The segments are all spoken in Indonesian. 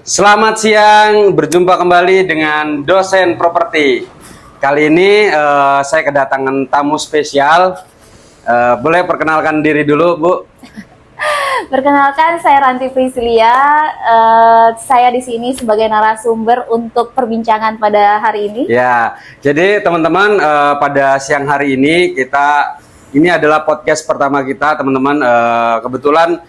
Selamat siang, berjumpa kembali dengan dosen properti. Kali ini saya kedatangan tamu spesial. Boleh perkenalkan diri dulu, Bu? Perkenalkan, saya Ranti Priscilia. Saya di sini sebagai narasumber untuk perbincangan pada hari ini. Ya, jadi teman-teman pada siang hari ini adalah podcast pertama kita, teman-teman. Kebetulan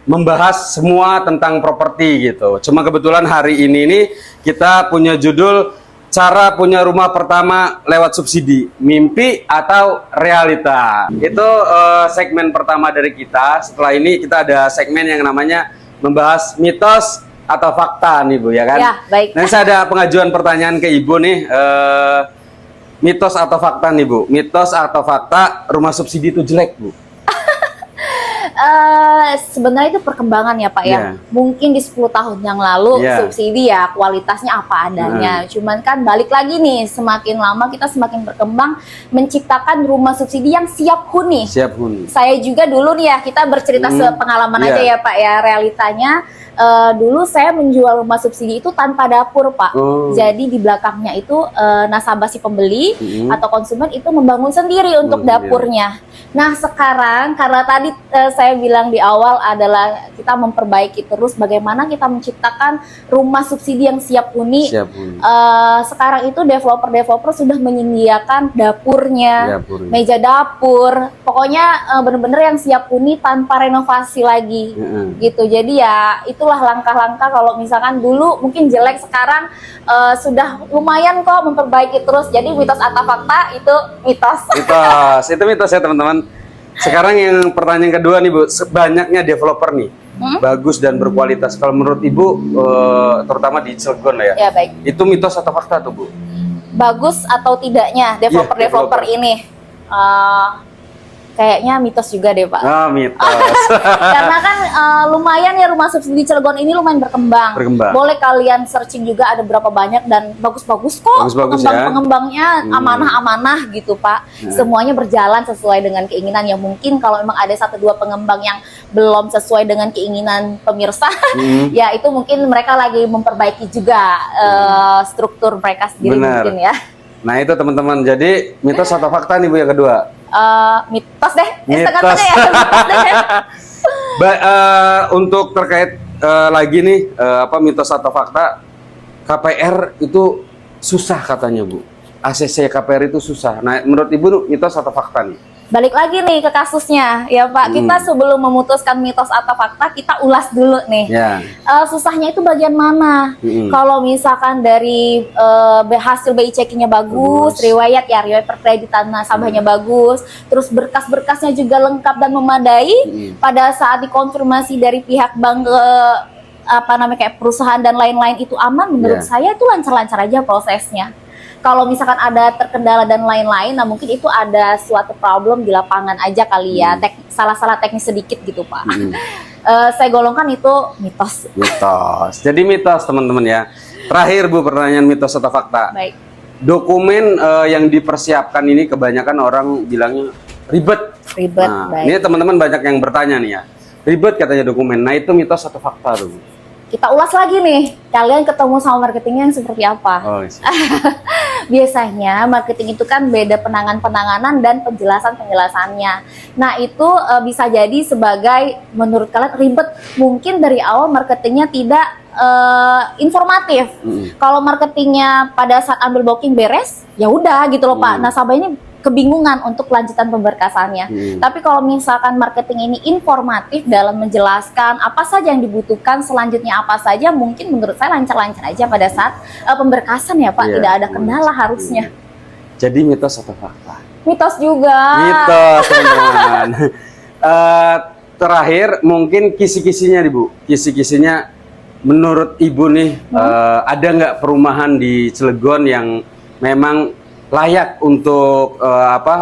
membahas semua tentang properti gitu. Cuma kebetulan hari ini nih kita punya judul cara punya rumah pertama lewat subsidi, mimpi atau realita. Itu segmen pertama dari kita. Setelah ini kita ada segmen yang namanya membahas mitos atau fakta nih Bu, ya kan? Ya, baik. Nanti saya ada pengajuan pertanyaan ke Ibu nih. Mitos atau fakta nih Bu? Mitos atau fakta rumah subsidi itu jelek Bu? Sebenarnya itu perkembangan ya Pak ya. Mungkin di 10 tahun yang lalu subsidi ya kualitasnya apa adanya. Cuman kan balik lagi nih, semakin lama kita semakin berkembang menciptakan rumah subsidi yang siap huni. Siap huni. Saya juga dulu nih ya, kita bercerita sepengalaman aja ya Pak ya. Realitanya dulu saya menjual rumah subsidi itu tanpa dapur Pak. Jadi di belakangnya itu nasabah si pembeli atau konsumen itu membangun sendiri untuk dapurnya. Nah sekarang karena tadi saya bilang di awal adalah kita memperbaiki terus bagaimana kita menciptakan rumah subsidi yang siap huni. Sekarang itu developer sudah menyediakan dapurnya, meja dapur, pokoknya bener-bener yang siap huni tanpa renovasi lagi gitu. Jadi ya itulah langkah-langkah. Kalau misalkan dulu mungkin jelek, sekarang sudah lumayan kok memperbaiki terus. Jadi mitos atau fakta itu mitos. Itu mitos ya teman-teman. Sekarang yang pertanyaan kedua nih Bu, banyaknya developer nih bagus dan berkualitas. Kalau menurut Ibu, terutama di Cilegon ya, baik. Itu mitos atau fakta tuh Bu? Bagus atau tidaknya developer ini? Kayaknya mitos juga deh Pak. Mitos. Karena kan lumayan ya rumah subsidi Cilegon ini lumayan berkembang. Boleh kalian searching juga, ada berapa banyak dan bagus-bagus kok. Pengembangnya amanah-amanah gitu Pak. Semuanya berjalan sesuai dengan keinginan. Ya mungkin kalau memang ada 1-2 pengembang yang belum sesuai dengan keinginan pemirsa, ya itu mungkin mereka lagi memperbaiki juga struktur mereka sendiri. Benar. Mungkin ya. Nah itu teman-teman, jadi mitos atau fakta nih Bu yang kedua? Mitos deh. Mitos. Untuk terkait lagi nih mitos atau fakta, KPR itu susah katanya Bu. ACC KPR itu susah. Nah menurut Ibu mitos atau fakta nih? Balik lagi nih ke kasusnya ya Pak. Kita sebelum memutuskan mitos atau fakta, kita ulas dulu nih. Susahnya itu bagian mana? Kalau misalkan dari hasil BI checkingnya bagus, riwayat perkreditan nasabahnya bagus, terus berkas-berkasnya juga lengkap dan memadai, pada saat dikonfirmasi dari pihak bank ke kayak perusahaan dan lain-lain itu aman, menurut saya itu lancar-lancar aja prosesnya. Kalau misalkan ada terkendala dan lain-lain, nah mungkin itu ada suatu problem di lapangan aja kali ya, salah-salah teknis sedikit gitu Pak. Saya golongkan itu mitos. Mitos. Jadi mitos teman-teman ya. Terakhir Bu, pertanyaan mitos atau fakta. Baik. Dokumen yang dipersiapkan ini kebanyakan orang bilangnya ribet. Nah, ini teman-teman banyak yang bertanya nih ya. Ribet katanya dokumen. Nah itu mitos atau fakta tuh? Kita ulas lagi nih, kalian ketemu sama marketingnya yang seperti apa? Biasanya marketing itu kan beda penanganan dan penjelasannya. Nah itu bisa jadi sebagai menurut kalian ribet. Mungkin dari awal marketingnya tidak informatif. Kalau marketingnya pada saat ambil booking beres, ya udah gitu loh Pak. Nasabah ini kebingungan untuk kelanjutan pemberkasannya. Tapi kalau misalkan marketing ini informatif dalam menjelaskan apa saja yang dibutuhkan, selanjutnya apa saja, mungkin menurut saya lancar-lancar aja pada saat pemberkasan ya Pak, tidak ada kendala harusnya. Jadi mitos atau fakta? Mitos juga. Mitos teman-teman. Terakhir mungkin kisi-kisinya nih Bu, kisi-kisinya menurut Ibu nih ada nggak perumahan di Cilegon yang memang layak untuk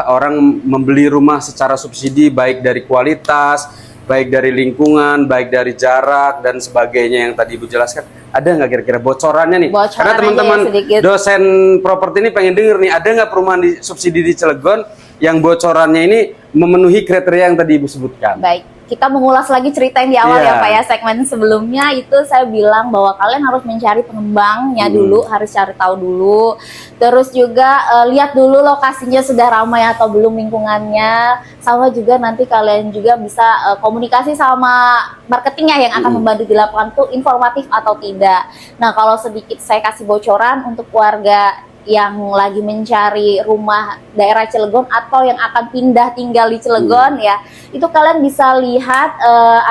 orang membeli rumah secara subsidi, baik dari kualitas, baik dari lingkungan, baik dari jarak dan sebagainya yang tadi Ibu jelaskan? Ada nggak kira-kira bocorannya nih? Karena teman-teman dosen properti ini pengen denger nih, ada nggak perumahan di subsidi di Cilegon yang bocorannya ini memenuhi kriteria yang tadi Ibu sebutkan? Baik. kita mengulas lagi cerita yang di awal Iya. ya Pak ya, segmen sebelumnya itu saya bilang bahwa kalian harus mencari pengembangnya dulu, harus cari tahu dulu. Terus juga lihat dulu lokasinya sudah ramai atau belum lingkungannya. Sama juga nanti kalian juga bisa komunikasi sama marketingnya yang akan membantu di lapangan tuh informatif atau tidak. Nah, kalau sedikit saya kasih bocoran untuk warga yang lagi mencari rumah daerah Cilegon atau yang akan pindah tinggal di Cilegon ya, itu kalian bisa lihat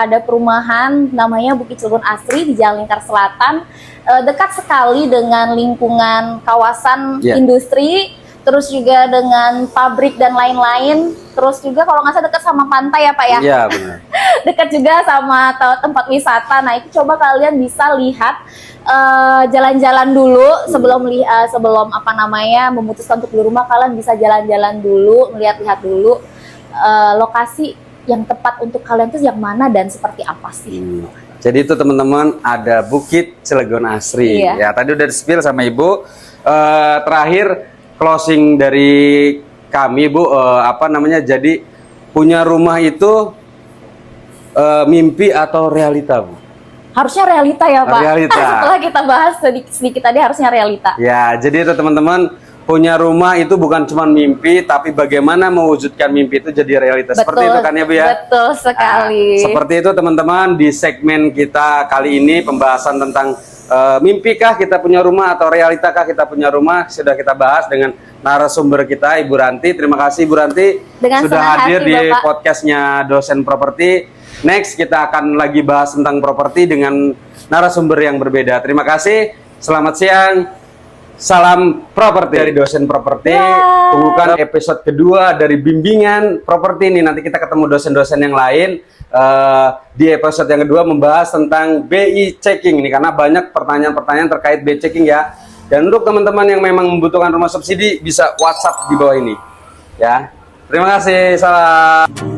ada perumahan namanya Bukit Cilegon Asri di Jalan Lingkar Selatan, dekat sekali dengan lingkungan kawasan industri, terus juga dengan pabrik dan lain-lain, terus juga kalau nggak salah dekat sama pantai ya Pak ya. Iya, benar. Dekat juga sama tempat wisata. Nah, itu coba kalian bisa lihat jalan-jalan dulu sebelum apa namanya memutuskan untuk beli rumah. Kalian bisa jalan-jalan dulu, melihat-lihat dulu lokasi yang tepat untuk kalian tuh yang mana dan seperti apa sih. Jadi itu teman-teman, ada Bukit Cilegon Asri. Iya. Ya, tadi udah di-spill sama Ibu. Terakhir closing dari kami, Bu, apa namanya? Jadi punya rumah itu mimpi atau realita, Bu? Harusnya realita ya Pak. Realita. Setelah kita bahas sedikit tadi harusnya realita. Ya, jadi itu teman-teman, punya rumah itu bukan cuma mimpi, tapi bagaimana mewujudkan mimpi itu jadi realitas. Seperti itu kan ya, Bu ya? Betul sekali. Nah, seperti itu teman-teman, di segmen kita kali ini pembahasan tentang mimpikah kita punya rumah atau realitakah kita punya rumah sudah kita bahas dengan narasumber kita Ibu Ranti. Terima kasih Ibu Ranti Dengan sudah senang hadir hati, di Bapak. podcastnya Dosen Properti. Next kita akan lagi bahas tentang properti dengan narasumber yang berbeda. Terima kasih, selamat siang. Salam properti dari Dosen Properti. Tunggukan episode kedua dari bimbingan properti ini. Nanti kita ketemu dosen-dosen yang lain di episode yang kedua membahas tentang BI checking ini, karena banyak pertanyaan-pertanyaan terkait BI checking ya. Dan untuk teman-teman yang memang membutuhkan rumah subsidi bisa WhatsApp di bawah ini. Ya. Terima kasih. Salam.